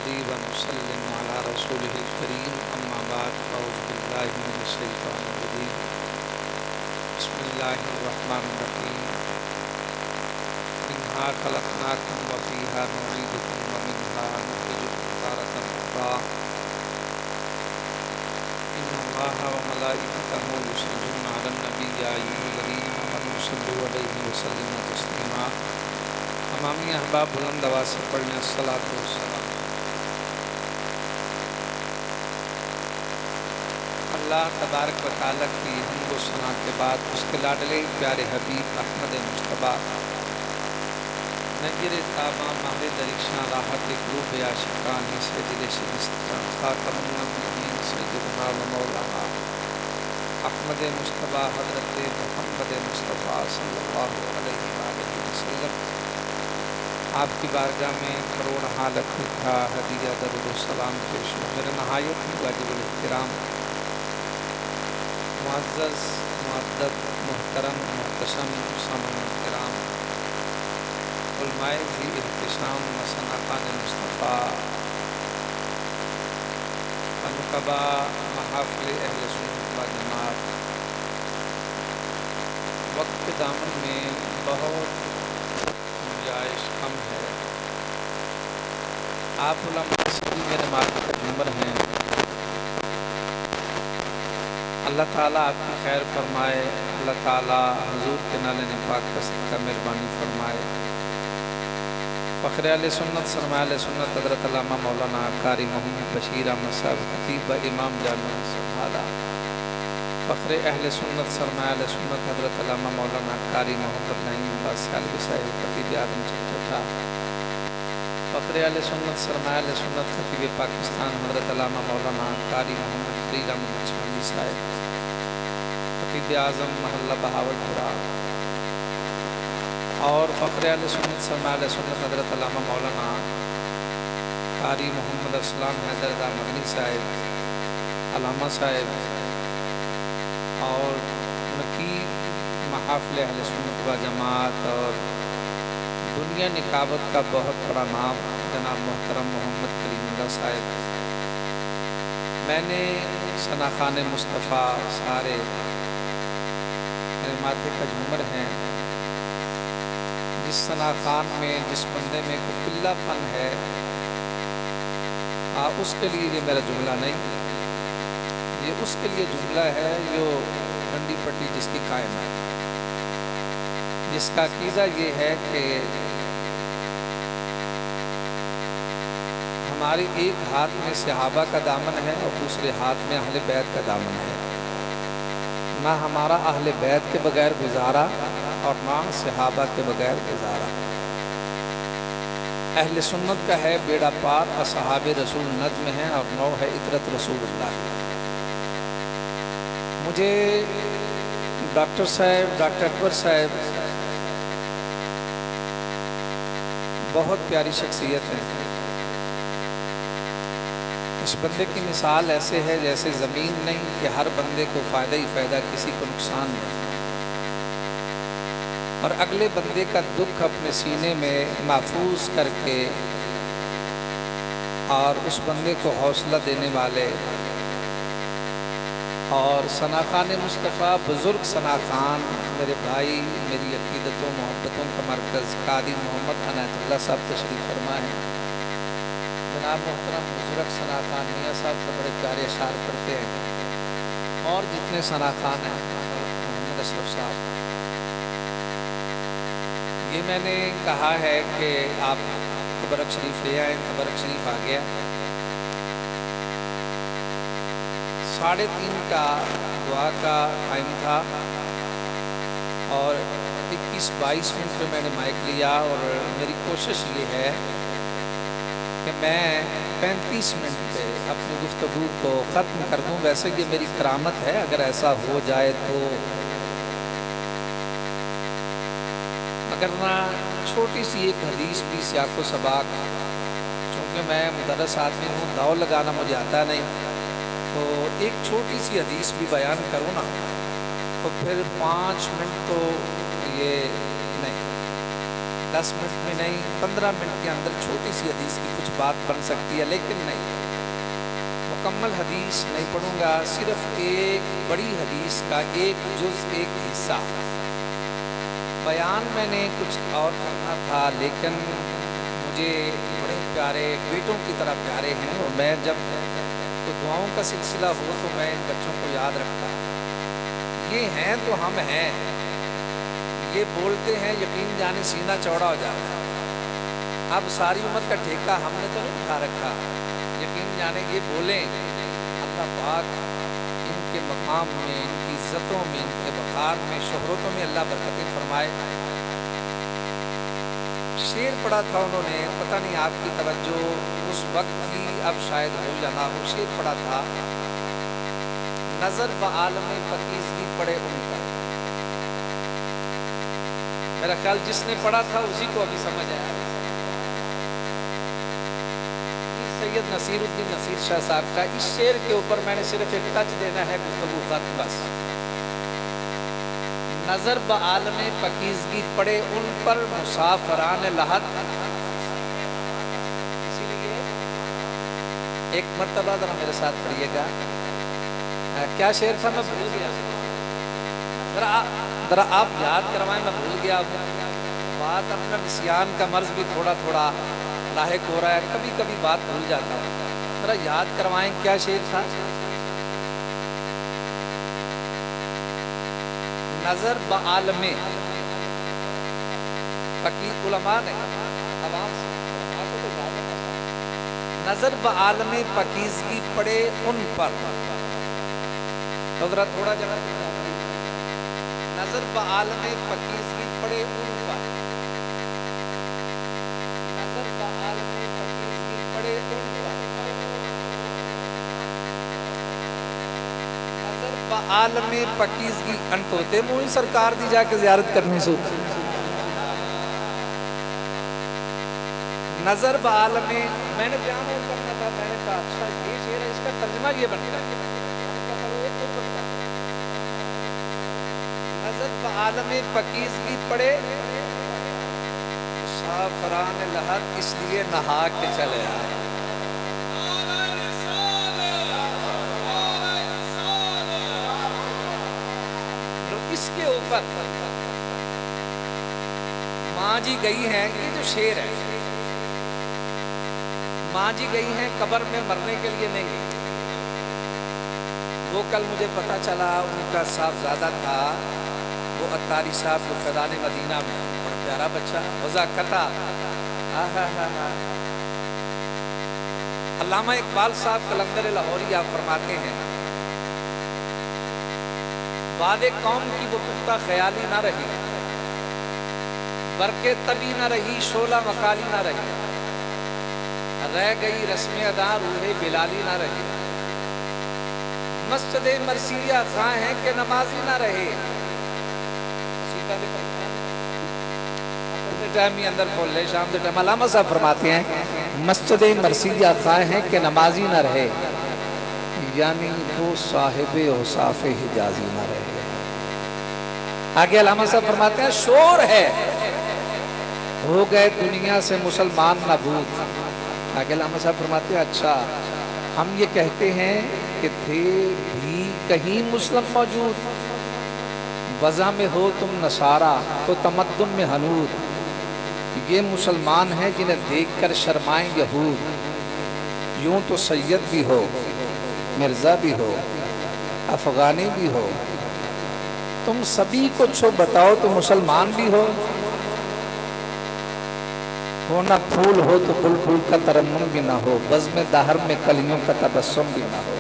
نصلي ونسلم على رسوله الكريم أما بعد فأعوذ بالله من الشيطان الرجيم بسم الله الرحمن الرحيم منها خلقناكم وفيها نعيدكم ومنها نخرجكم تارة أخرى إن الله وملائكته يصلون على النبي يا أيها الذين آمنوا صلوا عليه وسلموا تسليما امامی احباب بلند آواز سے پڑھنے الصلاۃ والسلام۔ اللہ تبارک و تعالیٰ کی حمد و ثنا کے بعد اس کے لاڈلے پیارے حبیب احمد مصطفیٰ نجر تابہ ماہ درخشاں راحت قلوب عاشقان سید شبستان خاتم النبیین سیدنا و مولانا احمد مصطفیٰ حضرت محمد مصطفیٰ صلی اللہ علیہ وآلہ وسلم آپ کی بارگاہ میں کروڑ حالت کا ہدیہ درود و سلام پیش ہو۔ میرے نہایت واجب الاحترام معزز معدد محترم محتشم سامعین کرام، علماء ذی احتشام مسنقان مصطفیٰ، نقبا محافل اہل سنت و جماعت، وقت کے دامن میں بہت گنجائش کم ہے۔ آپ علماء سبھی میرے ماتھے کا جمر ہیں، اللہ تعالیٰ آپ کی خیر فرمائے، اللہ تعالیٰ حضور کے نالے پاک کا صدقہ مہربانی فرمائے۔ فخر اہل سنت سرمایہ اہل سنت حضرت علامہ مولانا قاری محمد بشیر احمد صاحب خطیب و امام جامع سبحانہ، فخر اہل سنت سرمایہ اہل سنت حضرت علامہ مولانا قاری محمد نعیم عباس سالوی صاحب خطیب اعظم چچا، فخر اہل سنت سرمایہ اہل سنت خطیب پاکستان حضرت علامہ مولانا قاری محمد فرید احمد نقشبندی صاحب خطیب اعظم محلہ بہاولپورہ، اور فخر اہل سنت سرمایہ اہل سنت حضرت علامہ مولانا قاری محمد اسلام حیدر رضا مدنی صاحب علامہ صاحب، اور نقیب محافل اہل سنت و جماعت اور دنیا نکابت کا بہت بڑا نام جناب محترم محمد کلیم اللہ صاحب۔ میں نے ثناخان مصطفیٰ سارے میرے ماتھے کا جھومر ہیں، جس ثناخان میں جس بندے میں کوئی پلہ پن ہے اس کے لیے یہ میرا جملہ نہیں، یہ اس کے لیے جملہ ہے جو ڈنڈی پٹی جس کی قائم ہے، جس کا عقیدہ یہ ہے کہ ہماری ایک ہاتھ میں صحابہ کا دامن ہے اور دوسرے ہاتھ میں اہل بیت کا دامن ہے، نہ ہمارا اہل بیت کے بغیر گزارا اور نہ صحابہ کے بغیر گزارا۔ اہل سنت کا ہے بیڑا پار، اصحاب رسول نجم ہیں اور نو ہے عطرت رسول اللہ۔ مجھے ڈاکٹر صاحب ڈاکٹر اکبر صاحب بہت پیاری شخصیت ہے۔ اس بندے کی مثال ایسے ہے جیسے زمین نہیں کہ ہر بندے کو فائدہ ہی فائدہ، کسی کو نقصان نہیں، اور اگلے بندے کا دکھ اپنے سینے میں محفوظ کر کے اور اس بندے کو حوصلہ دینے والے، اور ثناخان مصطفیٰ بزرگ ثناخان میرے بھائی، میری عقیدتوں محبتوں کا مرکز قاضی محمد عنایت اللہ صاحب تشریف فرما ہے۔ جناب محترم بزرگ ثناخان میاں صاحب سے بڑے پیارے اشعار کرتے ہیں، اور جتنے ثناخان ہیں محمد اشرف صاحب۔ یہ میں نے کہا ہے کہ آپ تبرک شریف لے آئیں، تبرک شریف آ گیا۔ 3:30 کا دعا کا ٹائم تھا اور 21-22 منٹ میں نے مائک لیا، اور میری کوشش یہ ہے کہ میں 35 منٹ پہ اپنی گفتگو کو ختم کر دوں۔ ویسے یہ میری کرامت ہے، اگر ایسا ہو جائے تو، اگر نہ چھوٹی سی ایک حدیث بھی سیاق و سباق، چونکہ میں مدرس آدمی ہوں، داؤ لگانا مجھے آتا نہیں، تو ایک چھوٹی سی حدیث بھی بیان کروں نا تو پھر 5 منٹ تو یہ نہیں، 10 منٹ میں نہیں 15 منٹ کے اندر چھوٹی سی حدیث کی کچھ بات بن سکتی ہے، لیکن نہیں، مکمل حدیث نہیں پڑھوں گا، صرف ایک بڑی حدیث کا ایک جز، ایک حصہ بیان میں نے کچھ اور کرنا تھا، لیکن مجھے بڑے پیارے بیٹوں کی طرح پیارے ہیں، اور میں جب تو دعاؤں کا سلسلہ ہو تو میں ان بچوں کو یاد رکھتا ہوں، یہ ہیں تو ہم ہیں، یہ بولتے ہیں یقین جانے سینہ چوڑا ہو جاتا ہے، اب ساری عمر کا ٹھیکہ ہم نے تو نہیں اٹھا رکھا، یقین جانے یہ بولیں، اللہ پاک ان کے مقام میں، ان کی عزتوں میں، ان کے وقار میں، شہرتوں میں اللہ برکتیں فرمائے۔ شعر پڑھا تھا انہوں نے، پتہ نہیں آپ کی توجہ اس وقت کی اب شاید ہو یا نہ ہو، شعر پڑھا تھا، نظر بعالم پاکیزگی پڑے ان پر، میرا خیال جس نے پڑھا تھا اسی کو ابھی سمجھ آیا۔ سید نصیر الدین نصیر شاہ صاحب کا اس شعر کے اوپر میں نے صرف ایک ٹچ دینا ہے، گفتگو ختم بس۔ نظر بعالم پاکیزگی پڑے ان پر مسافران لحد، اسی لیے ایک مرتبہ ذرا میرے ساتھ پڑھیے گا، کیا شعر تھا میں بھول گیا، ذرا آپ یاد کروائیں، میں بھول گیا بات، اپنا نسیان کا مرض بھی تھوڑا تھوڑا لاحق ہو رہا ہے، کبھی کبھی بات بھول جاتا ہے، ذرا یاد کروائیں کیا شعر تھا۔ نظر بعالم پاکیز، علماء نے عوام سے نظر بعالم پاکیزگی پڑے ان پر، تو ذرا تھوڑا جگہ، نظر بعالم پاکیزگی پڑے ان پر، نظر بعالم پاکیزگی پڑے ان پر، نظر بعالم پاکیزگی انتو تے موئی سرکار دی جا کے زیارت کرنی سو، نظر بعالم، میں نے بیان اور کرنا تھا، میں نے کہا اچھا یہ شعر ہے، اس کا ترجمہ یہ بنتا ہے، نظر بعالم پاکیزگی پڑے مسافران لحد، اس لیے نہا کے چلے آئے۔ اس کے اوپر ماں جی گئی ہیں، یہ جو شعر ہے، ماں جی گئی ہیں قبر میں مرنے کے لیے نہیں گئی، وہ کل مجھے پتا چلا ان کا صاحبزادہ تھا، وہ عطاری صاحب جو فیضان مدینہ میں، بڑا پیارا بچہ، وضاقتہ، علامہ اقبال صاحب قلندر لاہوری آپ فرماتے ہیں، وعد قوم کی وہ پختہ خیالی نہ رہی، برق طبی نہ رہی، شعلہ مقالی نہ رہی، رہ گئی رسم ادا روح بلالی نہ رہی، مسجد مرثیہ خواہ ہیں کہ نمازی نہ رہے، اندر کھول لے شام دے ٹائم، علامہ صاحب فرماتے ہیں مسجد مرثیہ خواہ ہیں کہ نمازی نہ رہے، یعنی وہ صاحب اوصاف حجازی نہ رہے۔ آگے علامہ صاحب فرماتے ہیں شور ہے ہو گئے دنیا سے مسلمان نابود، آگے علامہ صاحب فرماتے ہیں اچھا ہم یہ کہتے ہیں کہ تھے بھی کہیں مسلم موجود، وضع میں ہو تم نصارہ تو تمدن میں حنود، یہ مسلمان ہیں جنہیں دیکھ کر شرمائیں یہود، یوں تو سید بھی ہو، مرزا بھی ہو، افغانی بھی ہو، تم سبھی کو چھو بتاؤ تو مسلمان بھی ہو نہ پھول ہو تو پھول پھول کا ترنم بھی نہ ہو، بزم دہر میں کلیوں کا تبسم بھی نہ ہو،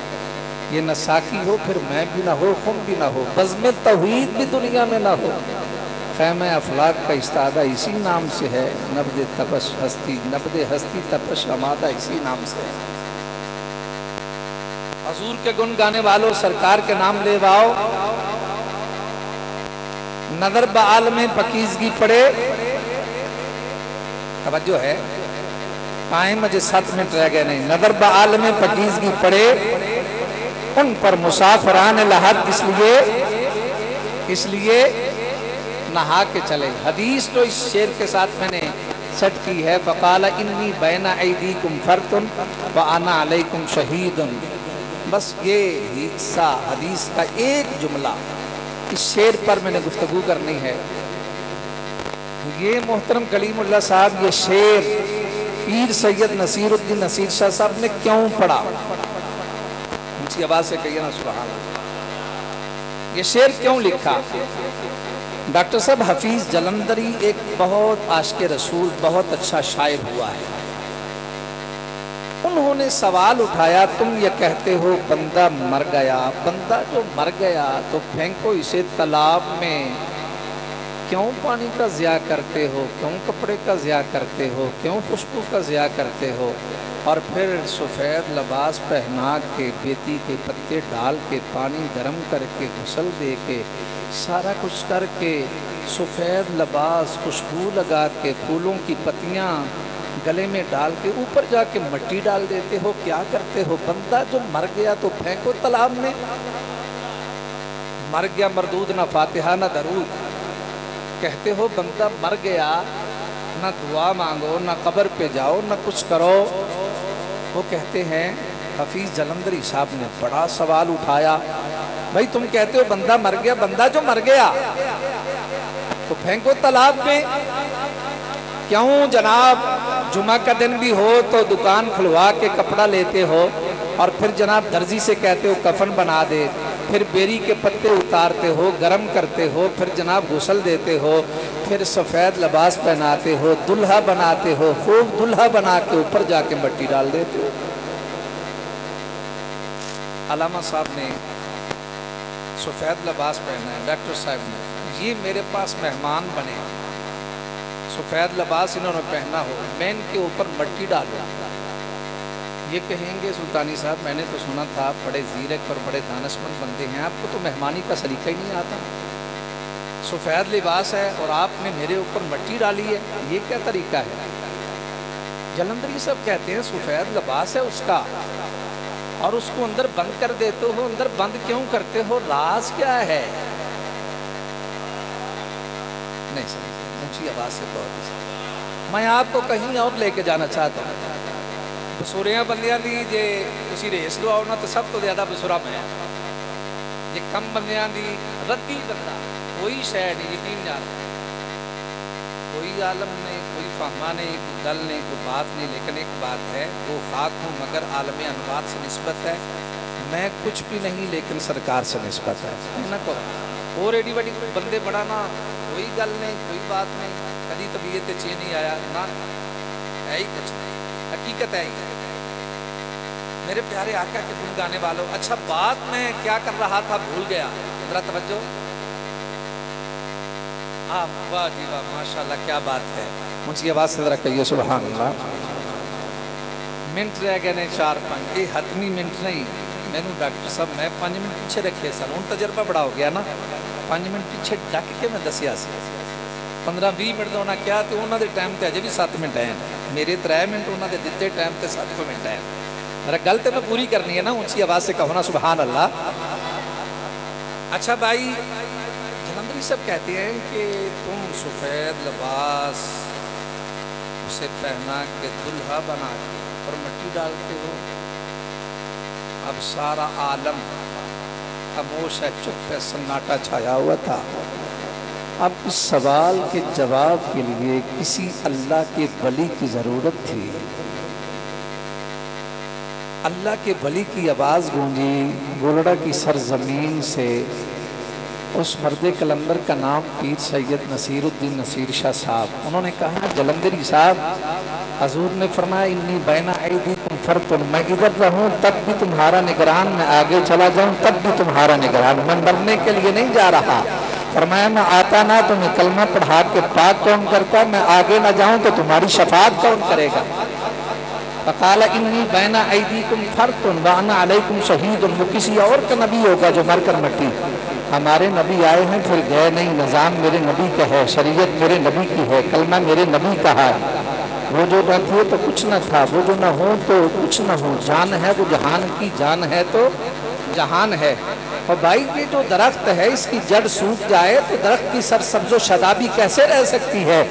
یہ نہ ساقی ہو پھر میں بھی نہ ہو، خم بھی نہ ہو، بزم توحید بھی دنیا میں نہ ہو، خیمہ افلاک کا استادہ اسی نام سے ہے، نبض تپش ہستی، نبض ہستی تپش آمادہ اسی نام سے ہے۔ حضور کے گن گانے والوں سرکار کے نام لے واؤ، نظر بعالم پاکیزگی پڑے، توجہ ہے ٹائم مجھے 7 منٹ رہ گئے نہیں، نظر بعالم پاکیزگی پڑے ان پر مسافران لحد، اس لیے نہا کے چلے. حدیث تو اس شعر کے ساتھ میں نے سٹ کی ہے فقال انی بین ایدیکم فرط وانا علیکم شہید. بس یہ حصہ حدیث کا ایک جملہ اس شعر پر میں نے گفتگو کرنی ہے. یہ محترم کلیم اللہ صاحب یہ شعر پیر سید نصیر الدین نصیر شاہ صاحب نے کیوں پڑھا؟ اونچی آواز سے کہیے نا سبحان اللہ. یہ شعر کیوں لکھا؟ ڈاکٹر صاحب حفیظ جلندری ایک بہت عاشق رسول بہت اچھا شاعر ہوا ہے. انہوں نے سوال اٹھایا تم یہ کہتے ہو بندہ مر گیا، بندہ جو مر گیا تو پھینکو اسے تالاب میں، کیوں پانی کا ضیاء کرتے ہو، کیوں کپڑے کا ضیاء کرتے ہو، کیوں خوشبو کا ضیاء کرتے ہو؟ اور پھر سفید لباس پہنا کے بیتی کے پتے ڈال کے پانی گرم کر کے غسل دے کے سارا کچھ کر کے سفید لباس خوشبو لگا کے پھولوں کی پتیاں گلے میں ڈال کے اوپر جا کے مٹی ڈال دیتے ہو، کیا کرتے ہو؟ بندہ جو مر گیا تو پھینکو تالاب میں. مر گیا مردود نہ فاتحہ نہ درود. کہتے ہو بندہ مر گیا نہ دعا مانگو نہ قبر پہ جاؤ نہ کچھ کرو. وہ کہتے ہیں حفیظ جلندری صاحب نے بڑا سوال اٹھایا بھائی تم کہتے ہو بندہ مر گیا، بندہ جو مر گیا تو پھینکو تالاب میں. کیوں جناب جمعہ کا دن بھی ہو تو دکان کھلوا کے کپڑا لیتے ہو اور پھر جناب درزی سے کہتے ہو کفن بنا دے، پھر بیری کے پتے اتارتے ہو گرم کرتے ہو، پھر جناب غسل دیتے ہو، پھر سفید لباس پہناتے ہو، دلہا بناتے ہو، خوب دلہا بنا کے اوپر جا کے مٹی ڈال دیتے ہو. علامہ صاحب نے سفید لباس پہنا ہے، ڈاکٹر صاحب نے یہ میرے پاس مہمان بنے، سفید لباس انہوں نے پہنا ہو، میں ان کے اوپر مٹی ڈالوں. یہ کہیں گے سلطانی صاحب میں نے تو سنا تھا بڑے زیرک اور بڑے دانشمند بندے ہیں، آپ کو تو مہمانی کا سلیقہ ہی نہیں آتا. سفید لباس ہے اور آپ نے میرے اوپر مٹی ڈالی ہے، یہ کیا طریقہ ہے؟ جلندری صاحب کہتے ہیں سفید لباس ہے اس کا اور اس کو اندر بند کر دیتے ہو، اندر بند کیوں کرتے ہو؟ راز کیا ہے؟ نہیں سمجھ اونچی آواز سے بہت میں آپ کو کہیں اور لے کے جانا چاہتا ہوں. بسوریاں بندیاں دی جے اسی ریس دو آؤ نا تو سب تو زیادہ بسورا میں جے کم بندیاں دی ردی بندہ کوئی شے نہیں یقین جان کوئی عالم نہیں کوئی فہمہ نہیں کوئی دل نہیں کوئی بات نہیں. لیکن ایک بات ہے وہ خاک ہوں مگر عالم انوار سے نسبت ہے. میں کچھ بھی نہیں لیکن سرکار سے نسبت ہے نہ کو اور ایڈی بڑی بندے بڑھانا کوئی گل نہیں کوئی بات نہیں. کبھی طبیعت چین نہیں آیا نہ ہے ہی کچھ نہیں، حقیقت ہے ہی. میرے پیارے آقا کے گن گانے والوں، اچھا بات میں کیا کر رہا تھا بھول گیا، ذرا توجہ. واہ جی واہ ماشاءاللہ کیا بات ہے. اونچی آواز سے ذرا کہیے سبحان اللہ. منٹ رہ گئے نے 4-5 یہ حتمی منٹ نہیں. مینوں ڈاکٹر صاحب میں 5 منٹ پیچھے رکھے سن، ہوں تجربہ بڑا ہو گیا نا. 5 منٹ پیچھے ڈک کے میں دسیا سی 15-20 منٹ دا انہاں کیا تے انہاں دے ٹائم تے اجے بھی 7 منٹ ہیں، میرے 3 منٹ انہاں دے دتے ٹائم تے 7 منٹ ہیں. میرا گل تے میں پوری کرنی ہے نا، اونچی آواز سے کہو نا سبحان اللہ. اچھا بھائی جلندری صاحب کہتے ہیں کہ تم سفید لباس اسے پہنا کے دلہا بنا کے اور مٹی ڈالتے ہو. اب سارا عالم خاموش ہے، چپ ہے، سناٹا چھایا ہوا تھا. اب اس سوال کے جواب کے لیے کسی اللہ کے ولی کی ضرورت تھی. اللہ کے ولی کی آواز گونجی گولڑا کی سرزمین سے. اس مرد کلندر کا نام پیر سید نصیر الدین نصیر شاہ صاحب. انہوں نے کہا جلندری صاحب حضور نے فرمایا انی بین ایدیکم فرط، میں ادھر رہوں تب بھی تمہارا نگران، میں آگے چلا جاؤں تب بھی تمہارا نگران. میں مرنے کے لیے نہیں جا رہا. فرمایا میں آتا نہ تمہیں کلمہ پڑھا کے پاک کون کرتا، میں آگے نہ جاؤں تو تمہاری شفاعت کون کرے گا. فقال انی بین ایدیکم فرط وانا علیکم شہید. وہ کسی اور کا نبی ہوگا جو مر کر مٹی. ہمارے نبی آئے ہیں پھر گئے نہیں. نظام میرے نبی کا ہے، شریعت میرے نبی کی ہے، کلمہ میرے نبی کا ہے. وہ جو نہ تھے تو کچھ نہ تھا، وہ جو نہ ہو تو کچھ نہ ہو. جان ہے وہ جہان کی، جان ہے تو جہان ہے. اور بھائی یہ جو درخت ہے اس کی جڑ سوکھ جائے تو درخت کی سرسبز و شادابی کیسے رہ سکتی ہے؟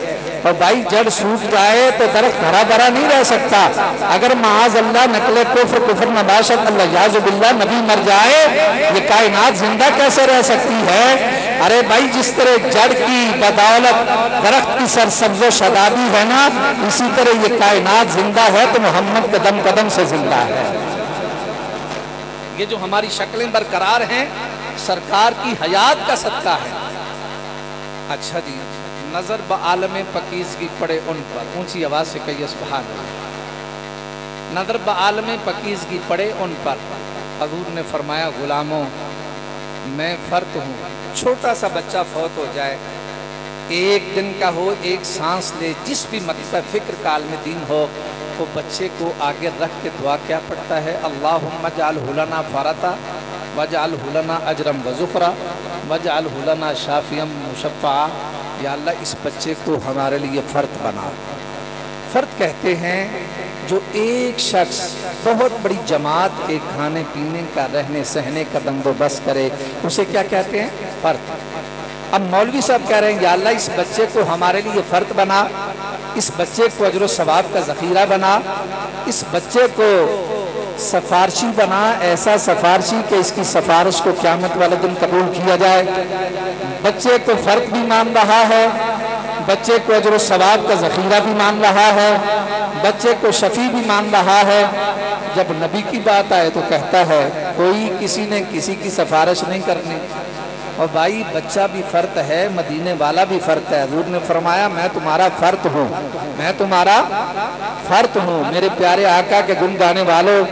اور بھائی جڑ سوکھ جائے تو درخت ہرا بھرا نہیں رہ سکتا۔ اگر معاذ اللہ نقل کفر نباشت اللہ یعوذ باللہ نبی مر جائے یہ کائنات زندہ کیسے رہ سکتی ہے؟ ارے بھائی جس طرح جڑ کی بدولت درخت کی سرسبز و شادابی ہے نا، اسی طرح یہ کائنات زندہ ہے تو محمد قدم قدم سے زندہ ہے۔ یہ جو ہماری شکلیں برقرار ہیں سرکار کی حیات کا صدقہ ہے۔ اچھا جی، نظر بعالم پاکیزگی پڑے ان پر، اونچی آواز سے کہیے سبحان اللہ۔ نظر بعالم پاکیزگی پڑے ان پر، حضور نے فرمایا غلاموں میں فرد ہوں۔ چھوٹا سا بچہ فوت ہو جائے، ایک دن کا ہو، ایک سانس لے، جس بھی مکتب فکر کا عالم دین ہو، تو بچے کو آگے رکھ کے دعا کیا پڑھتا ہے؟ اللہم اجعلہ لنا فرطا واجعلہ لنا اجرا وذخرا واجعلہ لنا شافیا مشفعا۔ یا اللہ اس بچے کو ہمارے لیے فرد بنا۔ فرد کہتے ہیں جو ایک شخص بہت بڑی جماعت کے کھانے پینے کا رہنے سہنے کا بندوبست کرے، اسے کیا کہتے ہیں؟ فرد۔ اب مولوی صاحب کہہ رہے ہیں یا اللہ اس بچے کو ہمارے لیے فرد بنا، اس بچے کو اجر و ثواب کا ذخیرہ بنا، اس بچے کو سفارشی بنا، ایسا سفارشی کہ اس کی سفارش کو قیامت والے دن قبول کیا جائے۔ بچے کو فرد بھی مان رہا ہے، بچے کو اجر و ثواب کا ذخیرہ بھی مان رہا ہے، بچے کو شفیع بھی مان رہا ہے۔ جب نبی کی بات آئے تو کہتا ہے کوئی کسی نے کسی کی سفارش نہیں کرنی۔ اور بھائی بچہ بھی فرد ہے، مدینے والا بھی فرد ہے۔ حضور نے فرمایا میں تمہارا فرد ہوں، میں تمہارا فرد ہوں۔ میرے پیارے آقا کے گن گانے والوں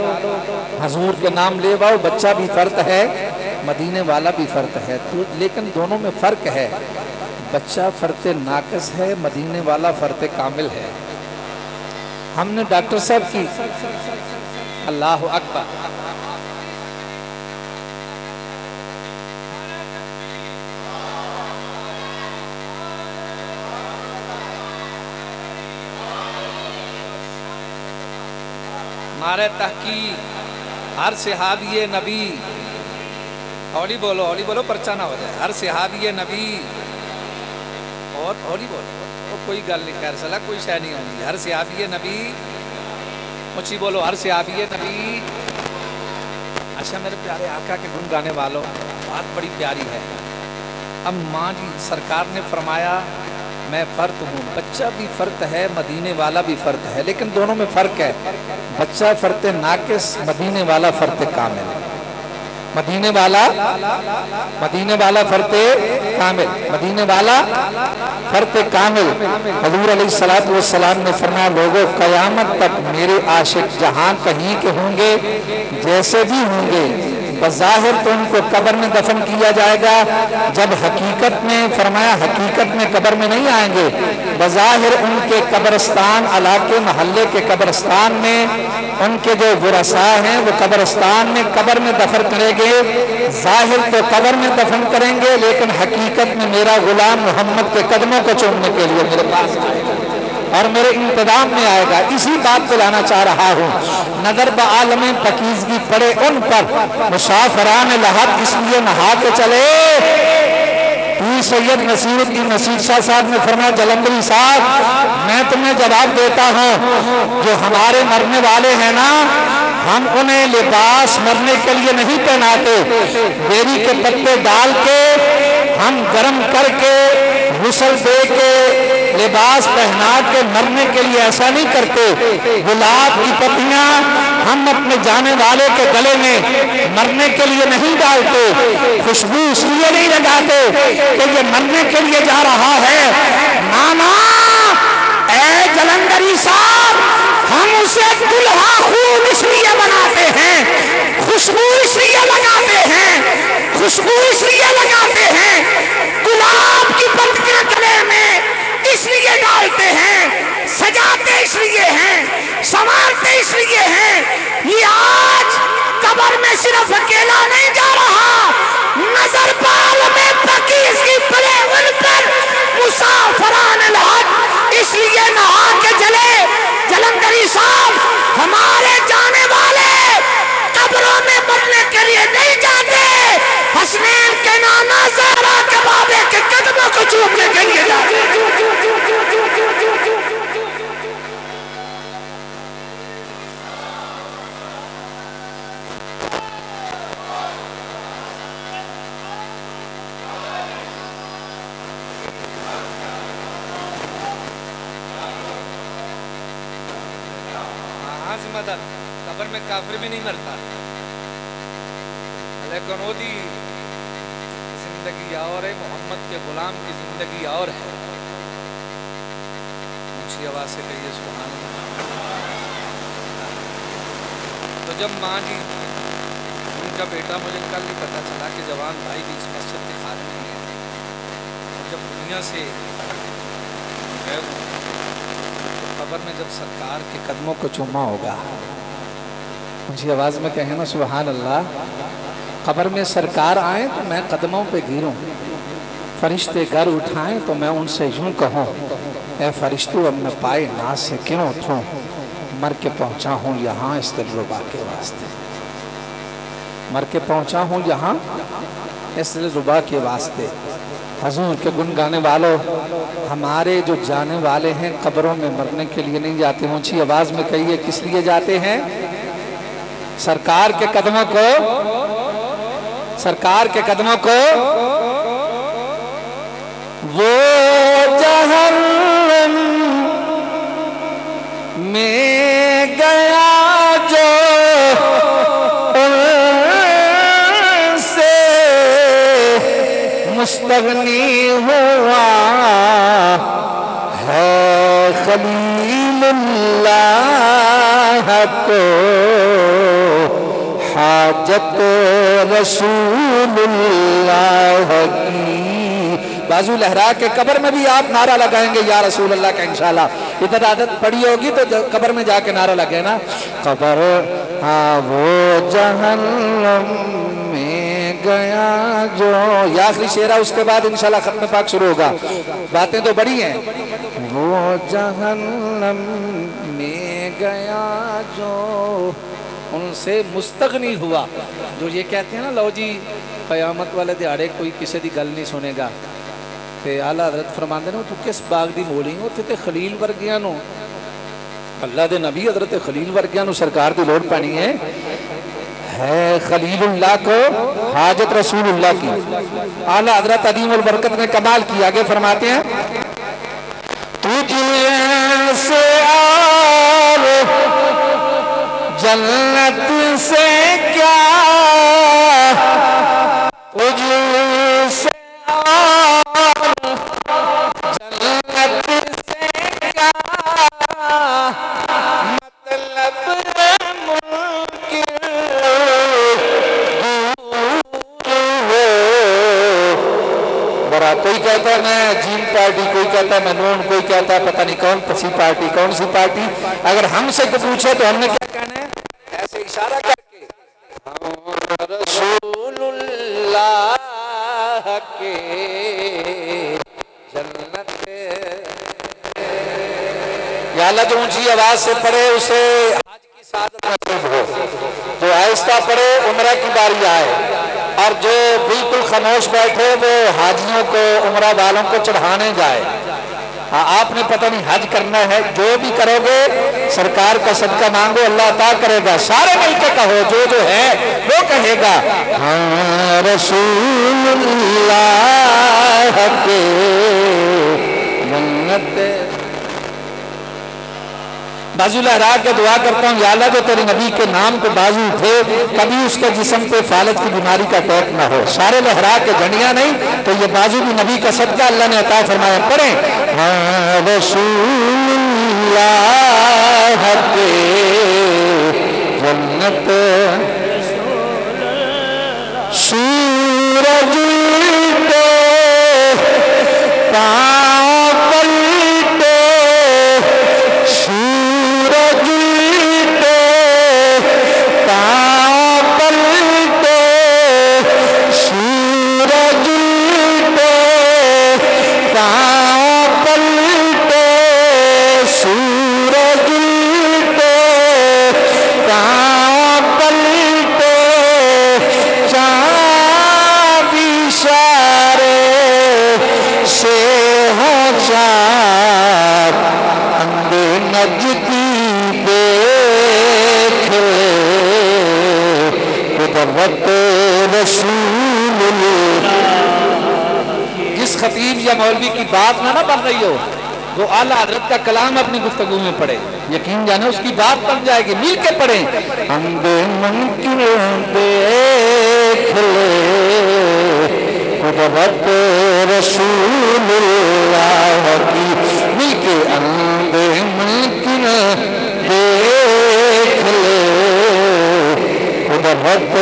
حضور کے نام لے واؤ، بچہ بھی فرد ہے، مدینے والا بھی فرد ہے، لیکن دونوں میں فرق ہے۔ بچہ فرد ناقص ہے، مدینے والا فرد کامل ہے۔ ہم نے ڈاکٹر صاحب کی اللہ اکبر نعرہ تحقیق ہر صحابی نبی، ہولی بولو پرچہ نہ ہو جائے، ہر صحابی نبی، اور ہولی بولو کوئی گل نہیں، خیر صلاح کوئی شے نہیں ہوگی۔ ہر صحابی نبی، مچھی بولو ہر صحابی نبی۔ اچھا میرے پیارے آقا کے گن گانے والوں بات بڑی پیاری ہے۔ اب ماں جی سرکار نے فرمایا میں فرد ہوں، بچہ بھی فرد ہے، مدینے والا بھی فرد ہے، لیکن دونوں میں فرق ہے۔ بچہ فرد ناقص، مدینے والا فرد کامل۔ مدینے والا فرد کامل، مدینے والا فرد کامل۔ حضور علیہ السلام نے فرمایا لوگوں قیامت تک میرے عاشق جہاں کہیں کے ہوں گے جیسے بھی ہوں گے، بظاہر تو ان کو قبر میں دفن کیا جائے گا، جب حقیقت میں فرمایا حقیقت میں قبر میں نہیں آئیں گے، بظاہر ان کے قبرستان علاقے محلے کے قبرستان میں ان کے جو ورثاء ہیں وہ قبرستان میں قبر میں دفن کریں گے، ظاہر تو قبر میں دفن کریں گے لیکن حقیقت میں میرا غلام محمد کے قدموں کو چومنے کے لیے میرے پاس آئے گا اور میرے انتظام میں آئے گا۔ اسی بات کو لانا چاہ رہا ہوں۔ نظر بعالم پاکیزگی پڑے ان پر مسافران لحد اس لیے نہا کے چلے۔ پیر سید نصیر الدین نصیر شاہ صاحب نے فرمایا جلندری صاحب میں تمہیں جواب دیتا ہوں، جو ہمارے مرنے والے ہیں نا ہم انہیں لباس مرنے کے لیے نہیں پہناتے، بیری کے پتے ڈال کے ہم گرم کر کے غسل دے کے لباس پہنا کے مرنے کے لیے ایسا نہیں کرتے۔ گلاب کی پتیاں ہم اپنے جانے والے کے گلے میں مرنے کے لیے نہیں ڈالتے، خوشبو اس لیے نہیں لگاتے کہ یہ مرنے کے لیے جا رہا ہے۔ نانا اے جلندری صاحب ہم اسے دلہا خوب اس لیے بناتے ہیں، خوشبو اس لیے لگاتے ہیں، خوشبو اس لیے لگاتے ہیں، گلاب کی پتیاں گلے میں اس لیے ڈالتے ہیں، سجاتے اس لیے ہیں، سنوارتے اس لیے ہیں۔ یہ آج قبر میں صرف اکیلا نہیں جا رہا، نظر بعالم پاکیزگی پڑے ان پر مسافران الحق اس لیے نہا کے چلے۔ جلندری صاحب ہمارے جانے والے قبروں میں مرنے کے لیے نہیں جاتے، حسنین کے نانا زہرا کے بابے کے قدموں کو چومنے کے لیے جاتے ہیں۔ مدد قبر میں کافر بھی نہیں مرتا، لیکن وہ دی زندگی اور ہے، محمد کے غلام کی زندگی اور ہے۔ اونچی آواز سے کہیے سبحان اللہ۔ تو جب ماں جی ان کا بیٹا، مجھے کل بھی پتا چلا کہ جوان بھائی بھی اس مسجد کے خادم نہیں ہے، جب دنیا سے قبر میں جب سرکار کے قدموں کو چوما ہوگا، اونچی آواز میں کہیں نا سبحان اللہ۔ قبر میں سرکار آئیں تو میں قدموں پہ گروں، فرشتے گر اٹھائیں تو میں ان سے یوں کہوں اے فرشتو اب میں پائے ناز سے کیوں اٹھوں، مر کے پہنچا ہوں یہاں اس دلربا کے واسطے، مر کے پہنچا ہوں یہاں اس دلربا کے واسطے۔ حضور کے گن گانے والوں، ہمارے جو جانے والے ہیں قبروں میں مرنے کے لیے نہیں جاتے، اونچی آواز میں کہیے کس لیے جاتے ہیں؟ سرکار کے قدموں کو، سرکار کے قدموں کو، وہ جہنم میں گیا جو ان سے مستغنی ہوا ہے، خلیل اللہ کو حاجت رسول اللہ کی۔ بازو لہرا کے قبر میں بھی آپ نعرہ لگائیں گے یا رسول اللہ کا انشاءاللہ۔ ادھر عادت پڑی ہوگی تو قبر میں جا کے نعرہ لگے نا، قبر ہاں وہ جہنم میں گیا جو، یہ آخری شعرہ، اس کے بعد انشاءاللہ ختم پاک شروع ہوگا۔ باتیں تو بڑی ہیں۔ وہ جہنم میں گیا جو ان سے مستغنی ہوا، جو یہ کہتے ہیں نا لو جی قیامت والے دیہڑے کوئی کسی دی گل نہیں سنے گا، تے اعلیٰ حضرت فرماندے نے تو کس باغ دی مولی ہو تے خلیل ورگیاں نو، اللہ دے نبی حضرت خلیل ورگیاں نو سرکار دی لوڑ پانی ہے خلیل اللہ کو حاجت رسول اللہ کی۔ اعلیٰ حضرت عظیم البرکت نے کمال کی، آگے فرماتے ہیں تجھ سے اور جنت سے کیا، تجھ سے اور جنت سے کیا مطلب منکر برا، کوئی کہتا ہے میں جیم پارٹی، کوئی کہتا ہے میں نون، کوئی کہتا ہے پتہ نہیں کون سی پارٹی، کون سی پارٹی۔ اگر ہم سے کوئی پوچھے تو ہم نے کیا کہنا ہے؟ ایسے اشارہ کر کے ہم رسول اللہ کے جنت، یا اللہ جو اونچی آواز سے پڑھے اسے حج کی سعادت نصیب ہو، جو آہستہ پڑھے عمرہ کی باری آئے، اور جو بالکل خاموش بیٹھے وہ حاجیوں کو، عمرہ والوں کو چڑھانے جائے۔ آپ نے پتہ نہیں حج کرنا ہے، جو بھی کرو گے سرکار کا صدقہ مانگو، اللہ عطا کرے گا۔ سارے مل کے کہو، جو ہے وہ کہے گا ہاں رسول اللہ کے جنت۔ بازو لہرا کے دعا کرتا ہوں یا اللہ جو تیرے نبی کے نام پہ بازو اٹھے، کبھی اس کے جسم پہ فالج کی بیماری کا اٹیک نہ ہو۔ سارے لہرا کے جھنڈیاں نہیں تو یہ بازو بھی نبی کا صدقہ اللہ نے عطا فرمایا۔ پڑھیں ہاں رسول اللہ کے جنت، سورج پہ پاؤں پلٹے، سورج پہ پاؤں پلٹے، سورج پہ پاؤں پلٹے، سورج پہ پاؤں پلٹے، قدرت رسول اللہ۔ جس خطیب یا مولوی کی بات نہ بن رہی ہو وہ اعلیٰ حضرت کا کلام اپنی گفتگو میں پڑھے، یقین جانے اس کی بات بن جائے گی، مل کے پڑھیں۔ اندھے منکر دیکھ لے قدرت رسول اللہ کی، مل کے اندھے منکر دیکھ لے قدرت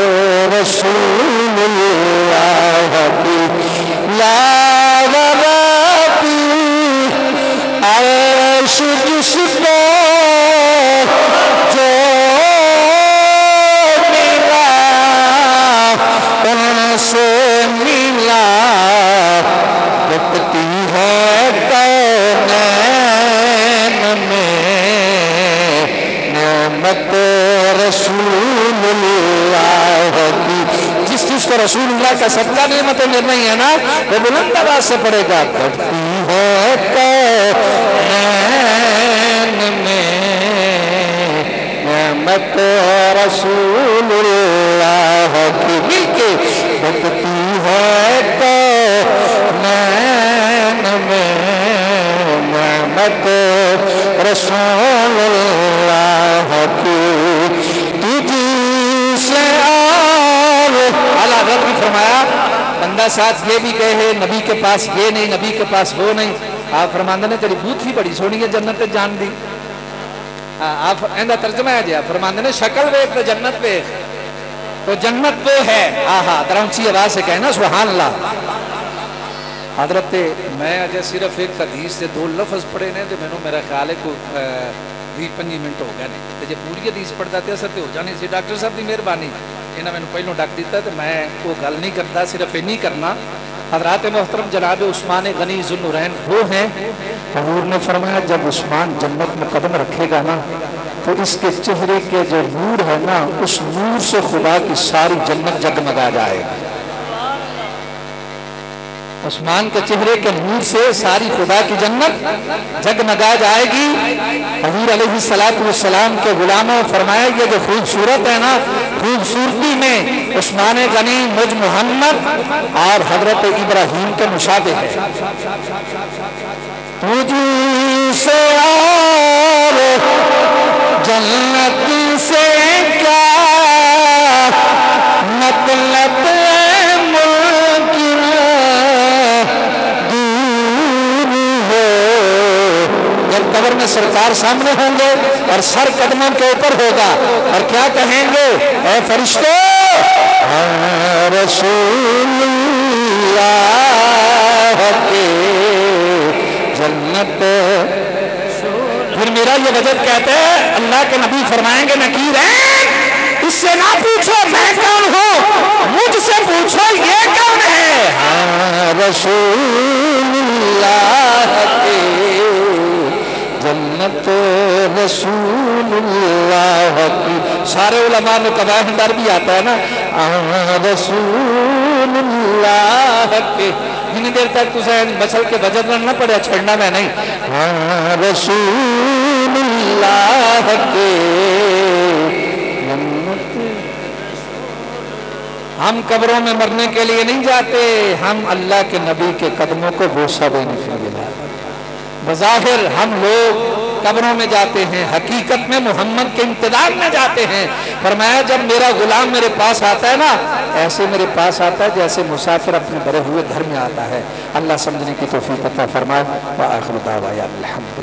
رسول اللہ کی۔ لا عرش جس کو جو ملا ان سے ملا، دکھتی ہے کونین میں نعمت رسول اللہ کی۔ جس چیز کو رسول اللہ کا صدقہ نعمتیں مل رہی ہے نا وہ بلند آواز سے پڑھے گا، دکھتی ہے کونین میں نعمت رسول اللہ کی، مل کے دکھتی ہے کونین میں نعمت رسول اللہ کی۔ تجھ سے اعلیٰ حضرت نے فرمایا بندہ ساتھ یہ بھی کہے نبی کے پاس یہ نہیں، نبی کے پاس وہ نہیں، آپ فرماندے نے تیری بوت ہی بڑی سونی ہے جنت جان دی۔ آپ ایندہ ترجمہ ہے جی، آپ فرماندے نے شکل ویک تو جنت ویک، تو جنت وہ ہے۔ آہا درونچی آواز سے کہنا سبحان اللہ۔ حضرت میں اجے صرف ایک حدیث سے 2 لفظ پڑھے نے تو مینوں میرا خیال ہے کو 20-25 منٹ ہو گئے نہیں، تو جے پوری حدیث پڑھتا تے اثر تے ہو جانی سی۔ ڈاکٹر صاحب دی مہربانی، انہاں مینوں پہلوں ڈک دیتا تو میں وہ گل نہیں کرتا، صرف یہ نہیں کرنا۔ حضرات محترم جناب عثمان غنی ذوالنورین وہ ہیں، حضور نے فرمایا جب عثمان جنت میں قدم رکھے گا نا تو اس کے چہرے کے جو نور ہے نا اس نور سے خدا کی ساری جنت جگمگا جائے گی۔ عثمان کے چہرے کے نور سے ساری خدا کی جنت جگمگا جائے گی۔ حضور علیہ السلام کے غلاموں فرمایا یہ جو خوبصورت ہے نا، خوبصورتی میں عثمان غنی مجھ محمد اور حضرت ابراہیم کے مشابہ ہے۔ تجھ سے اور جنت سے کیا مطلب قبر میں سرکار سامنے ہوں گے اور سر قدموں کے اوپر ہوگا اور کیا کہیں گے؟ اے فرشتو رسول اللہ کے جنت۔ پھر میرا یہ وجد کہتے ہیں اللہ کے نبی فرمائیں گے نکیر ہے اس سے نہ پوچھو میں کون ہوں، مجھ سے پوچھو یہ کون ہے۔ رسول اللہ کے جنت رسول اللہ کی۔ سارے علماء نے قواعد در بھی آتا ہے نا رسول اللہ کے، جنہیں دیر تک تُسے مسل کے وجد نہ پڑے چھڑنا میں نہیں، رسول اللہ کے جنت۔ ہم قبروں میں مرنے کے لیے نہیں جاتے، ہم اللہ کے نبی کے قدموں کو بوسہ دینے کے لیے جاتے ہیں۔ بظاہر ہم لوگ قبروں میں جاتے ہیں، حقیقت میں محمد کے انتظار میں جاتے ہیں۔ فرمایا جب میرا غلام میرے پاس آتا ہے نا ایسے میرے پاس آتا ہے جیسے مسافر اپنے بڑے ہوئے گھر میں آتا ہے۔ اللہ سمجھنے کی توفیق عطا فرمائے۔ وآخر دعوانا الحمد